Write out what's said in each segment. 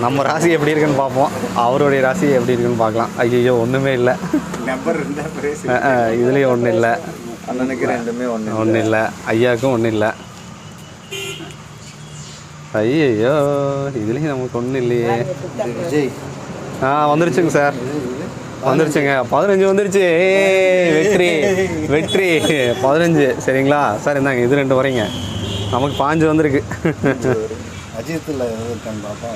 நம்ம ராசி எப்படி இருக்குன்னு பார்ப்போம், அவருடைய ராசி எப்படி இருக்குன்னு பார்க்கலாம். ஐயோ ஒன்றுமே இல்லை, இதுலேயும் ஒன்றும் இல்லை, அண்ணனுக்கு ரெண்டுமே ஒன்றும் இல்லை, ஐயாவுக்கும் ஒன்றும் இல்லை. ஐயோ இதுலேயும் நமக்கு ஒன்றும் இல்லையே. வந்துருச்சுங்க சார், வந்துருச்சுங்க. 15 வந்துருச்சு. வெற்றி வெற்றி 15. சரிங்களா சார், இந்தாங்க இது 2 வரைங்க. நமக்கு 5 வந்திருக்கு. அஜித்தில் இருக்கான்னு பாப்பா.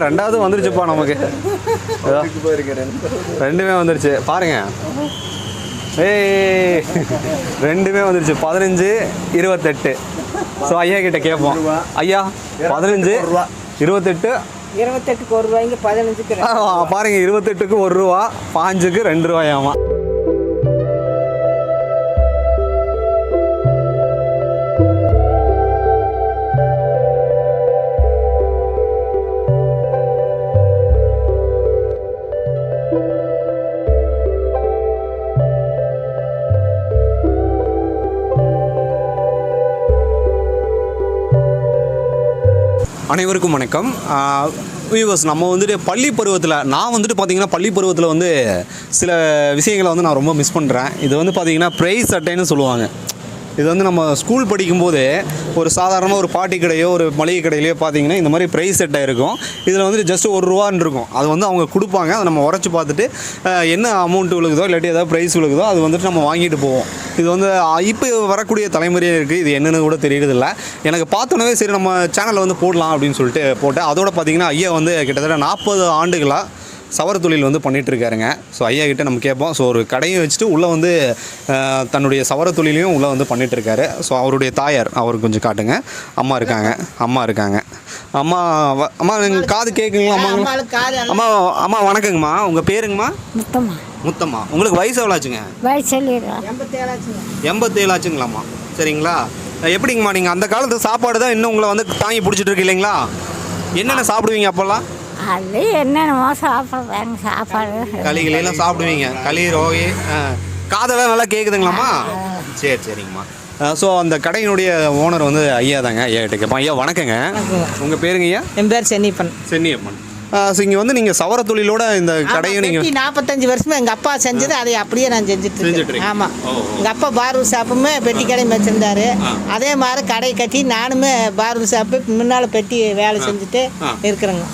ரெண்டாவது வந்துருச்சுப்பா நமக்கு. ரெண்டுமே வந்துருச்சு பாருங்க. ரெண்டுமே வந்துருச்சு. 15 28. ஸோ ஐயா கிட்ட கேட்போம். ஐயா 15 28 28க்கு 1 ரூபாய்ங்க, 15க்கு பாருங்க. 28க்கு 1 ரூபா, 5க்கு 2 ரூபாயாமா. அனைவருக்கும் வணக்கம். வியூவர்ஸ், நம்ம வந்துட்டு பள்ளி பருவத்தில், நான் வந்துட்டு பார்த்திங்கன்னா பள்ளி பருவத்தில் வந்து சில விஷயங்களை வந்து நான் ரொம்ப மிஸ் பண்ணுறேன். இது வந்து பார்த்திங்கன்னா ப்ரைஸ் அட்டைன்னு சொல்லுவாங்க. இது வந்து நம்ம ஸ்கூல் படிக்கும்போது ஒரு சாதாரணமாக ஒரு பாட்டி கடையோ ஒரு மளிகை கடையிலையோ பார்த்தீங்கன்னா இந்த மாதிரி ப்ரைஸ் செட்டாக இருக்கும். இதில் வந்துட்டு ஜஸ்ட் 1 ரூபான்னு இருக்கும். அது வந்து அவங்க கொடுப்பாங்க. அதை நம்ம உரைச்சி பார்த்துட்டு என்ன அமௌண்ட் விழுகுதோ இல்லாட்டி ஏதாவது ப்ரைஸ் விழுகுதோ அது வந்துட்டு நம்ம வாங்கிட்டு போவோம். இது வந்து இப்போ வரக்கூடிய தலைமுறையாக இருக்குது. இது என்னென்னு கூட தெரியறதில்ல. எனக்கு பார்த்தோன்னே சரி நம்ம சேனலில் வந்து போடலாம் அப்படின்னு சொல்லிட்டு போட்டேன். அதோட பார்த்திங்கன்னா ஐயா வந்து கிட்டத்தட்ட 40 ஆண்டுகளாக சவர தொழில் வந்து பண்ணிகிட்ருக்காருங்க. ஸோ ஐயா கிட்டே நம்ம கேட்போம். ஸோ ஒரு கடையை வச்சுட்டு உள்ளே வந்து தன்னுடைய சவர தொழிலையும் உள்ளே வந்து பண்ணிகிட்ருக்காரு. ஸோ அவருடைய தாயார் அவருக்கு கொஞ்சம் காட்டுங்க. அம்மா இருக்காங்க. அம்மா நீங்கள் காது கேட்குங்களா? அம்மா அம்மா வணக்கங்கம்மா. உங்கள் பேருங்கம்மா? முத்தம்மா. உங்களுக்கு வயசு எவ்வளோ ஆச்சுங்க? வயசு 87 ஆச்சுங்களாம்மா. சரிங்களா. எப்படிங்கம்மா நீங்கள் அந்த காலத்து சாப்பாடு தான் இன்னும் உங்களை வந்து தாங்கி பிடிச்சிட்டு இருக்கு இல்லைங்களா? என்னென்ன சாப்பிடுவீங்க அப்போல்லாம்? அது என்னென்னமோ சாப்பிடுவாங்க. சாப்பாடு களிகளெல்லாம் சாப்பிடுவீங்க. களி ரோகி காதெல்லாம் நல்லா கேட்குதுங்களாம்மா? சரிங்கம்மா. ஸோ அந்த கடையினுடைய ஓனர் வந்து ஐயா தாங்க. ஐயா கிட்ட கேட்போம். ஐயா வணக்கங்க. உங்கள் பேருங்க ஐயா? என் பேர் சென்னிப்பன். ஸோ இங்கே வந்து நீங்கள் சவர தொழிலோட இந்த கடையும் நீங்கள் 45 வருஷமா எங்கள் அப்பா செஞ்சது அதை அப்படியே நான் செஞ்சுட்டு. ஆமாம், எங்கள் அப்பா பார்பர் ஷாப்புமே பெட்டி கடையும் வச்சுருந்தாரு. அதே மாதிரி கடை கட்டி நானுமே பார்பர் ஷாப்பு முன்னால் பெட்டி வேலை செஞ்சுட்டு இருக்கிறேங்க.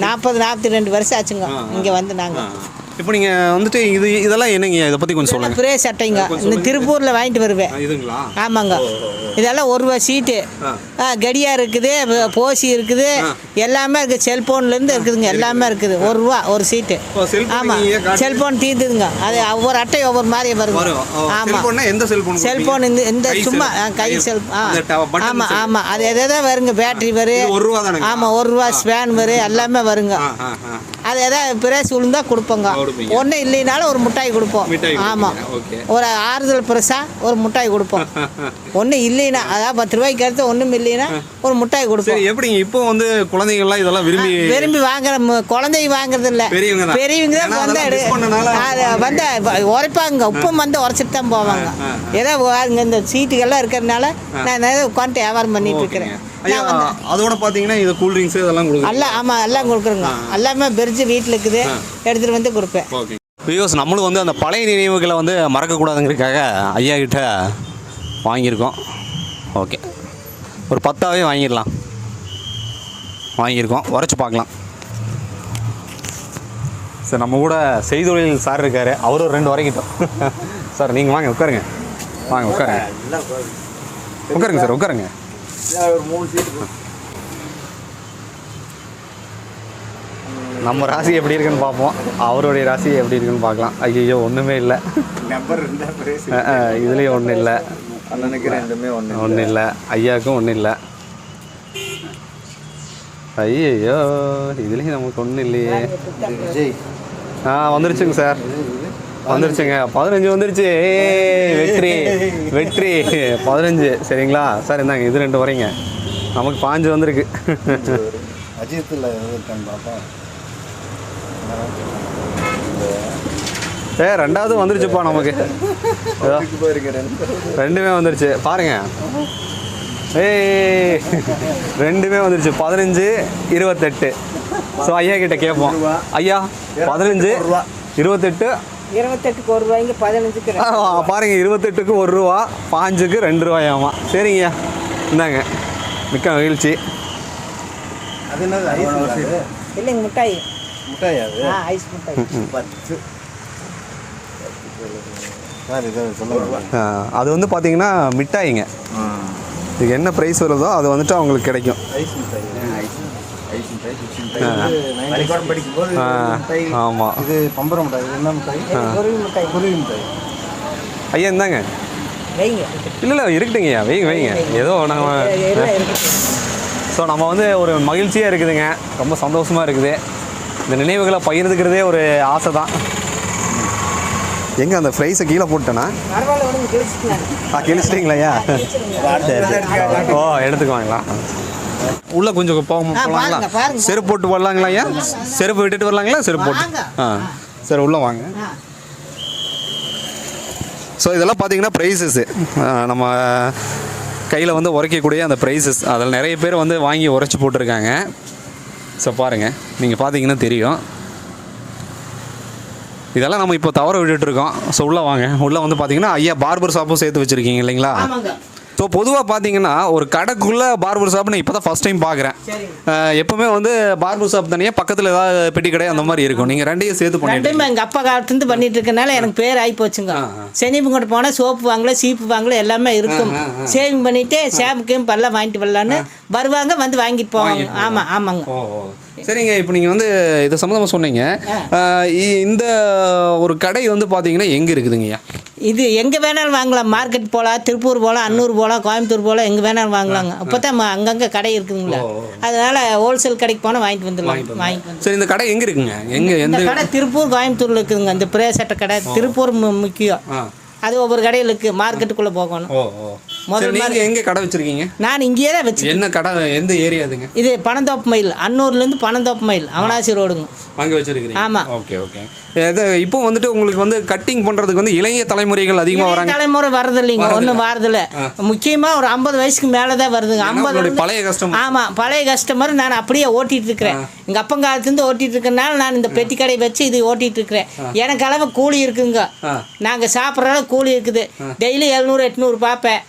42 வருஷம் ஆச்சுங்க இங்கே வந்து நாங்கள். இப்போ நீங்கள் வந்துட்டு இதெல்லாம் என்னங்க? இதை பற்றி கொஞ்சம் சொல்லுங்கள். பிரே சட்டைங்க இந்த திருப்பூரில் வாங்கிட்டு வருவேன். ஆமாங்க. இதெல்லாம் 1 ரூபா சீட்டு, கடியார் இருக்குது, போசி இருக்குது, எல்லாமே இருக்குது. செல்ஃபோன்லேருந்து இருக்குதுங்க, எல்லாமே இருக்குது. 1 ரூபா ஒரு சீட்டு. ஆமாம், செல்ஃபோன் தீர்ந்துதுங்க. அது ஒவ்வொரு அட்டை ஒவ்வொரு மாதிரி வருங்க. ஆமாம், செல்ஃபோன் இந்த சும்மா கை ஆமாம் அது எதாவது வருங்க. பேட்டரி வரும். ஆமாம், 1 ரூபா ஸ்பேன் வரும், எல்லாமே வருங்க. அது எதாவது பிரேஸ் விழுந்தா கொடுப்போங்க. ஒன்றும் இல்லைனாலும் ஒரு மிட்டாய் கொடுப்போம். ஆமாம், ஒரு ஆறுதல் பிரஸாக ஒரு மிட்டாய் கொடுப்போம். ஒன்றும் இல்லைன்னா அதாவது 10 ரூபாய்க்கு அடுத்து ஒன்றும் இல்லைன்னா ஒரு மிட்டாய் கொடுப்போம். எப்படிங்க இப்போ வந்து குழந்தைகள்லாம் இதெல்லாம் விரும்பி வாங்குற, குழந்தைங்க வாங்குறது இல்லை, பெரியவங்க வந்து உரைப்பாங்க. உப்பும் வந்து உரைச்சிட்டு தான் போவாங்க. ஏதோ இந்த சீட்டுகள்லாம் இருக்கிறதுனால நான் ஏதோ உட்காந்துட்டு வியாபாரம் பண்ணிட்டு இருக்கிறேன். அதோட பார்த்தீங்கன்னா இது கூல் ட்ரிங்க்ஸ் இதெல்லாம் கொடுக்குறேன். எல்லாம் ஆமாம் எல்லாம் கொடுக்குறோங்க. எல்லாமே பெரிச்சு வீட்டில் இருக்குது, எடுத்துகிட்டு வந்து கொடுப்பேன். வியூவர்ஸ், நம்மளும் வந்து அந்த பழைய நினைவுகளை வந்து மறக்கக்கூடாதுங்கிறதுக்காக ஐயா கிட்ட வாங்கியிருக்கோம். ஓகே, ஒரு 10ஆவே வாங்கியிருக்கோம். உரைச்சி பார்க்கலாம். சார் நம்ம கூட செய்தொழில் சார் இருக்கார். அவரும் 2 வரைக்கிட்டோம். சார் நீங்கள் வாங்க உட்காருங்க. உட்காருங்க சார், உட்காருங்க. நம்ம ராசி எப்படி இருக்குன்னு பார்ப்போம், அவருடைய ராசி எப்படி இருக்குன்னு பார்க்கலாம். ஐயோ ஒன்றுமே இல்லை, இதுலேயும் ஒன்றும் இல்லை, அண்ணனுக்கு ரெண்டுமே ஒன்றும் இல்லை, ஐயாவுக்கும் ஒன்றும் இல்லை. ஐயோ இதுலேயும் நமக்கு ஒன்றும் இல்லையே. வந்துருச்சுங்க சார், வந்துருச்சுங்க. 15 வந்துருச்சு. வெற்றி வெற்றி 15. சரிங்களா சார், இந்தாங்க இது 2 வரைங்க. நமக்கு 5 வந்திருக்கு. அஜித்தில் இருக்கான்னு பாப்பா. ரெண்டாவது வந்துருச்சுப்பா நமக்கு. ரெண்டுமே வந்துருச்சு பாருங்க. ஏய் ரெண்டுமே வந்துருச்சு 15 28. ஸோ ஐயா கிட்ட கேட்போம். ஐயா 15 28 28க்கு 1 ரூபாய்ங்க 15க்கு பாருங்க 28க்கு 1 ரூபா 5க்கு 2 ரூபாயாமா. சரிங்கய்யா இந்தாங்க, மிக்க மகிழ்ச்சி. அது என்னது ஐஸ் இல்லைங்க மிட்டாய். முட்டாயா அது? ஐஸ் மிட்டாய் 10. சார் இதை சொல்லுங்க. அது வந்து பார்த்தீங்கன்னா மிட்டாய்ங்க. இதுக்கு என்ன ப்ரைஸ் வருதோ அது வந்துட்டு அவங்களுக்கு கிடைக்கும். ஐஸ் மிட்டாய். ஐஸ் மிட்டாய், சிப்ஸ் மிட்டாய். பள்ளிக்கூடம் படிக்கும்போது மிட்டாய். ஆமாம். இது பம்பரம் மிட்டாய். இது என்ன மிட்டாய்? குருவி மிட்டாய். குருவி மிட்டாய். ஐயா இந்தாங்க. வைங்க. இல்லை இருக்கட்டுங்கய்யா, வைங்க. ஏதோ நம்ம ஸோ நம்ம வந்து ஒரு மகிழ்ச்சியாக இருக்குதுங்க, ரொம்ப சந்தோஷமாக இருக்குது. இந்த நினைவுகளை பகிர்ந்துக்கிறதே ஒரு ஆசை தான். எங்கே அந்த ஃப்ரைஸை கீழே போட்டேன்னா கிழிச்சிட்டிங்களா? ஓ எடுத்துக்குவாங்களா? உள்ளே கொஞ்சம் போகலாங்களா? செருப்பு போட்டு வரலாங்களா ஐயா? செருப்பு விட்டுட்டு வரலாங்களா? செருப்பு போட்டு சரி உள்ளே வாங்க. ஸோ இதெல்லாம் பார்த்தீங்கன்னா ப்ரைஸஸ்ஸு, நம்ம கையில் வந்து உரைக்கக்கூடிய அந்த ப்ரைஸஸ். அதில் நிறைய பேர் வந்து வாங்கி உரைச்சி போட்டிருக்காங்க. ஸோ பாருங்கள், நீங்கள் பார்த்தீங்கன்னா தெரியும். இதெல்லாம் நம்ம இப்போ தவற விட்டுட்ருக்கோம். ஸோ உள்ளே வாங்க. உள்ளே வந்து பார்த்தீங்கன்னா ஐயா பார்பர் ஷாப்பும் சேர்த்து வச்சுருக்கீங்க இல்லைங்களா? ஸோ பொதுவாக பார்த்தீங்கன்னா ஒரு கடைக்குள்ளே பார்பர் ஷாப் நான் இப்போ தான் ஃபஸ்ட் டைம் பார்க்குறேன். எப்போவுமே வந்து பார்பர் ஷாப் தனியாக பக்கத்தில் ஏதாவது பெட்டி கடை அந்த மாதிரி இருக்கும். நீங்கள் ரெண்டையும் சேர்த்து பண்ணிட்டு எங்கள் அப்பா காலத்துலேருந்து பண்ணிட்டு இருக்கனால எனக்கு பேர் ஆகி போச்சுங்க. செனிப்புங்கிட்ட போனால் சோப்பு வாங்கல, சீப்பு வாங்கல, எல்லாமே இருக்கும். சேவிங் பண்ணிவிட்டு ஷாம்புக்கையும் பல்லாம் வாங்கிட்டு வரலான்னு வருவாங்க, வந்து வாங்கிட்டு போவாங்க. ஆமாம் ஆமாங்க. சரிங்க. இப்போ நீங்கள் வந்து இதை சம்மந்தமாக சொன்னீங்க. இந்த ஒரு கடை வந்து பார்த்தீங்கன்னா எங்கே இருக்குதுங்கய்யா? இது எங்கே வேணாலும் வாங்கலாம். மார்க்கெட் போகலாம், திருப்பூர் போகலாம், அன்னூர் போகலாம், கோயம்புத்தூர் போகலாம், எங்கே வேணாலும் வாங்கலாங்க. அப்போ தான் அங்கங்கே கடை இருக்குதுங்களா, அதனால் ஹோல்சேல் கடைக்கு போனால் வாங்கிட்டு வந்துடலாம். சரி, இந்த கடை எங்கே இருக்குங்க? எந்த கடை திருப்பூர் கோயம்புத்தூரில் இருக்குதுங்க. இந்த பிரே சட்டை கடை திருப்பூர் முக்கியம். அது ஒவ்வொரு கடையில் இருக்குது, மார்க்கெட்டுக்குள்ளே போகணும். முதல்ல எங்கே கடை வச்சுருக்கீங்க? நான் இங்கேயே தான் வச்சு. என்ன கடை, எந்த ஏரியா அதுங்க? இது பனந்தோப்பு மைல், அன்னூர்லேருந்து பனந்தோப்பு மைல், அவனாசி ரோடுங்க. அங்கே வச்சுருக்கீங்க? ஆமாம். ஓகே. இப்போ வந்துட்டு உங்களுக்கு வந்து கட்டிங் பண்ணுறதுக்கு வந்து இளைய தலைமுறைகள் அதிகமாக வராங்க. தலைமுறை வர்றது இல்லைங்க, ஒன்றும் வரதில்ல. முக்கியமாக ஒரு 50 வயசுக்கு மேலே தான் வருதுங்க. 50 பழைய கஸ்டமர். ஆமாம், பழைய கஸ்டமர். நான் அப்படியே ஓட்டிகிட்டு இருக்கிறேன். எங்கள் அப்பங்காலத்துலேருந்து ஓட்டிகிட்டு இருக்கிறனால நான் இந்த பெட்டி கடை வச்சு இது ஓட்டிகிட்டு இருக்கிறேன். எனக்கு அளவு கூலி இருக்குங்க. நாங்கள் சாப்பிட்ற அளவு கூலி இருக்குது. டெய்லி 700 800 பார்ப்பேன்.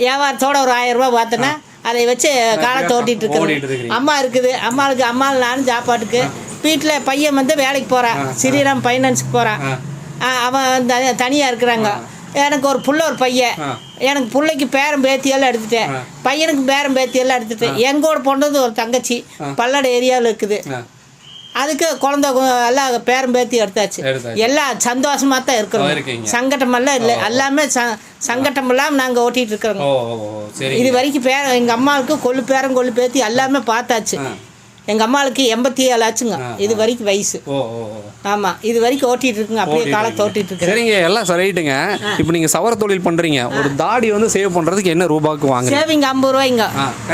வியாபாரத்தோட ஒரு 1000 ரூபா பார்த்தேன்னா அதை வச்சு காலத்தை ஓட்டிகிட்டு இருக்கிறேன். அம்மா இருக்குது, அம்மாவில் நானும் சாப்பாட்டுக்கு. வீட்டில் பையன் வந்து வேலைக்கு போகிறான், ஸ்ரீராம் ஃபைனான்ஸுக்கு போகிறான். அவன் தனியாக இருக்கிறாங்க. எனக்கு ஒரு புள்ள, ஒரு பையன். எனக்கு பிள்ளைக்கு பேரம் பேத்தியெல்லாம் எடுத்துட்டேன், பையனுக்கு பேரம் பேத்தியெல்லாம் எடுத்துட்டேன். எங்கூட போனது ஒரு தங்கச்சி பல்லட ஏரியாவில் இருக்குது. அதுக்கு குழந்தை எல்லாம் பேரம் பேத்தி எடுத்தாச்சு. எல்லாம் சந்தோஷமாக தான் இருக்கிறோம், சங்கட்டமெல்லாம் இல்லை. எல்லாமே சங்கட்டம் இல்லாமல் நாங்கள் ஓட்டிகிட்டு இருக்கிறோங்க. இது வரைக்கும் எங்கள் அம்மாவுக்கு கொள்ளு பேரம் கொள்ளு பேத்தி எல்லாமே பார்த்தாச்சு. எங்கள் அம்மாவுக்கு 87 ஆச்சுங்க இது வரைக்கும் வயசு. ஆமாம், இது வரைக்கும் ஓட்டிகிட்டு இருக்குங்க. அப்படியே காலத்தை ஓட்டிகிட்டு இருக்கு. சரிங்க, எல்லாம் சரிட்டுங்க. இப்போ நீங்கள் சவர தொழில் பண்ணுறீங்க. ஒரு தாடி வந்து சேவ் பண்ணுறதுக்கு என்ன ரூபாய்க்கு வாங்க? சேவிங் 50 ரூபாய்ங்க.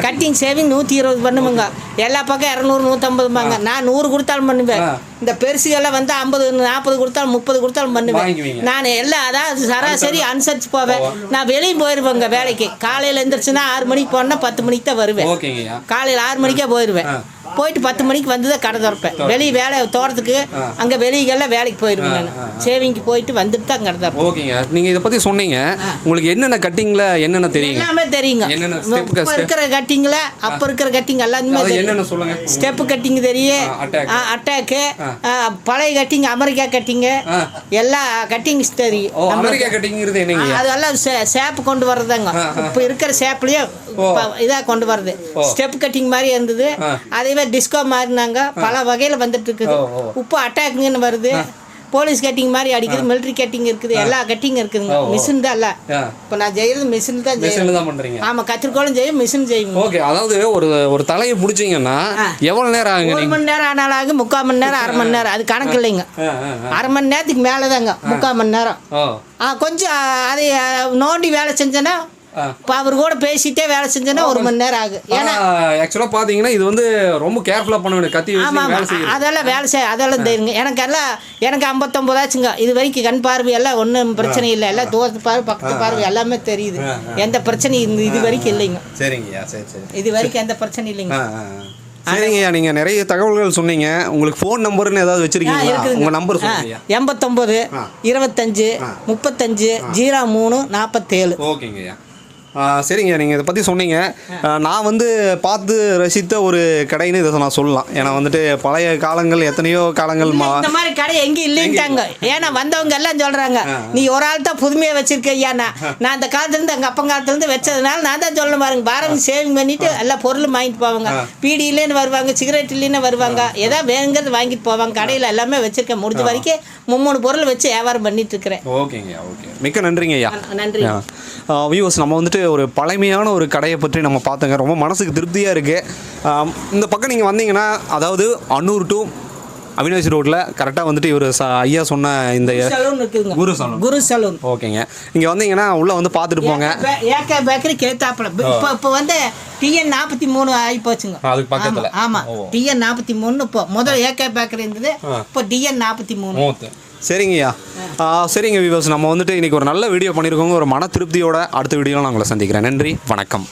கட்டிங் சேவிங் 120 பண்ணுமுங்க. எல்லா பக்கம் 200 150 நான் 100 கொடுத்தாலும் பண்ணுவேன். இந்த பெருசுகள்லாம் வந்து 50 40 கொடுத்தாலும் 30 கொடுத்தாலும் பண்ணுவேன். நான் எல்லாம் அதாவது சராசரி அனுசரித்து போவேன். நான் வெளியே போயிடுவேங்க வேலைக்கு. காலையில் எழுந்திரிச்சுன்னா 6 மணிக்கு போனால் 10 மணிக்கு தான் வருவேன். காலையில் 6 மணிக்கே போயிடுவேன். போயிட்டு 10 மணிக்கு வந்து தான் கடை திறப்பேன். வெளியே வேலை தோட்டத்துக்கு அங்கே வெளியெல்லாம் வேலைக்கு போயிடுவேன். நான் சேவிங்க்கு போயிட்டு வந்துட்டு தான் கடை திறப்பேன். ஓகேங்க. நீங்கள் இதை பற்றி சொன்னீங்க. உங்களுக்கு என்னென்ன கட்டிங்கில் என்னென்ன தெரியும்? எல்லாமே தெரியுங்க. இப்போ இருக்கிற கட்டிங்கில் அப்போ இருக்கிற கட்டிங் எல்லாமே என்னென்ன சொல்லுங்க. ஸ்டெப்பு கட்டிங் தெரியும், அட்டாக்கு, பழைய கட்டிங், அமெரிக்கா கட்டிங்கு, எல்லா கட்டிங்ஸ் தெரியும். அமெரிக்கா கட்டிங்கிறது என்னங்க? அதெல்லாம் ஷேப்பு கொண்டு வர்றதாங்க. இப்போ இருக்கிற ஷேப்லேயே இதாக கொண்டு வர்றது. ஸ்டெப் கட்டிங் மாதிரி இருந்தது, அதே டிஸ்கோ மாறினாங்க. பல வகையில் வந்துட்டு இருக்குது. இப்போ அட்டாக்குங்கன்னு வருது. போலீஸ் கட்டிங் மாதிரி அடிக்குது, மிலிட்ரி கட்டிங் இருக்குது, எல்லா கட்டிங் இருக்குதுங்க. மிஷின் தான் இல்லை. இப்போ நான் செய்யறது மிஷின் தான் செய்யறேன். ஆமாம், கத்திரிக்கோளும் செய்யும், மிஷின் செய்யும். ஓகே. அதாவது ஒரு தலையை பிடிச்சிங்கன்னா எவ்வளோ நேரம் ஆகுங்க? 1 மணி நேரம் ஆனாலும் ஆகும், 3/4 மணி நேரம், 1/2 மணி நேரம். அது கணக்கு இல்லைங்க. 1/2 மணி நேரத்துக்கு மேலே தாங்க 3/4 மணி நேரம். கொஞ்சம் அதை நோண்டி வேலை செஞ்சேன்னா இப்போ அவர் கூட பேசிட்டே வேலை செஞ்சோன்னா 1 மணி நேரம் ஆகும். ஏன்னா ஆக்சுவலாக பார்த்தீங்கன்னா இது வந்து ரொம்ப கேர்ஃபுல்லாக பண்ண வேண்டிய கத்தி ஆமாம் வேலை ஆமாம் செய்யுது. அதெல்லாம் தெரியுங்க. எனக்கு 59 ஆச்சுங்க. இது வரைக்கும் கண் பார்வை எல்லாம் ஒன்றும் பிரச்சனை இல்லை. எல்லாம் தூரத்து பார்வை பக்கத்து பார்வை எல்லாமே தெரியுது. எந்த பிரச்சனையும் இது வரைக்கும் இல்லைங்க. சரிங்கய்யா, சரி சரி. இது வரைக்கும் எந்த பிரச்சனையும் இல்லைங்க. சரிங்கய்யா, நீங்கள் நிறைய தகவல்கள் சொன்னீங்க. உங்களுக்கு ஃபோன் நம்பர்னு ஏதாவது வச்சிருக்கீங்களா? உங்கள் நம்பர் சொல்லுங்க. 89 25 35 03 47. ஓகேங்கய்யா. சரிங்க, நீங்கள் இதை பற்றி சொன்னீங்க. நான் வந்து பார்த்து ரசித்த ஒரு கடைன்னு இதை நான் சொல்லலாம். ஏன்னா வந்துட்டு பழைய காலங்கள் எத்தனையோ காலங்கள் இந்த மாதிரி கடை எங்கேயும் இல்லைன்ட்டாங்க. ஏன்னா வந்தவங்க எல்லாம் சொல்கிறாங்க, நீ ஒரு ஆள் தான் புதுமையாக வச்சிருக்க ஐயாண்ணா. நான் அந்த காலத்துலேருந்து எங்கள் அப்பன் காலத்துலேருந்து வச்சதுனால நான் தான் சொல்ல பாருங்க. பாருங்க சேவிங் பண்ணிவிட்டு எல்லா பொருளும் வாங்கிட்டு போவாங்க. பீடியிலேன்னு வருவாங்க, சிகரெட் இல்லைன்னு வருவாங்க. எதாவது வேணுங்கிறது வாங்கிட்டு போவாங்க. கடையில் எல்லாமே வச்சுருக்கேன். முடிஞ்ச வரைக்கும் 3 பொருள் வச்சு வியாபாரம் பண்ணிட்டு இருக்கிறேன். ஓகேங்கய்யா, ஓகே. மிக்க நன்றிங்க ஐயா. நன்றி. வியூவர்ஸ், நம்ம வந்துட்டு ஒரு பழமையான ஒரு கடையை பற்றி நம்ம பார்த்தோங்க. ரொம்ப மனசுக்கு திருப்தியாக இருக்குது. இந்த பக்கம் நீங்கள் வந்தீங்கன்னா, அதாவது அன்னூர் டு அவினாசி ரோட்டில் கரெக்டாக வந்துட்டு இவர் ஐயா சொன்ன இந்த குரு சலூன். ஓகேங்க, இங்கே வந்தீங்கன்னா உள்ளே வந்து பார்த்துட்டு போங்க. ஏகே பேக்கரி கேத்தாப்புல இப்போ வந்து TN 43 ஆகி போச்சுங்க. அதுக்கு பக்கத்தில். ஆமாம், TN 43. இப்போ முதல்ல ஏகே பேக்கரி இருந்தது, இப்போ TN 43. சரிங்கய்யா. சரிங்க வியூவர்ஸ், நம்ம வந்துட்டு இன்றைக்கி ஒரு நல்ல வீடியோ பண்ணியிருக்கோங்க. ஒரு மன திருப்தியோட அடுத்த வீடியோவில் நான் உங்களை சந்திக்கிறேன். நன்றி, வணக்கம்.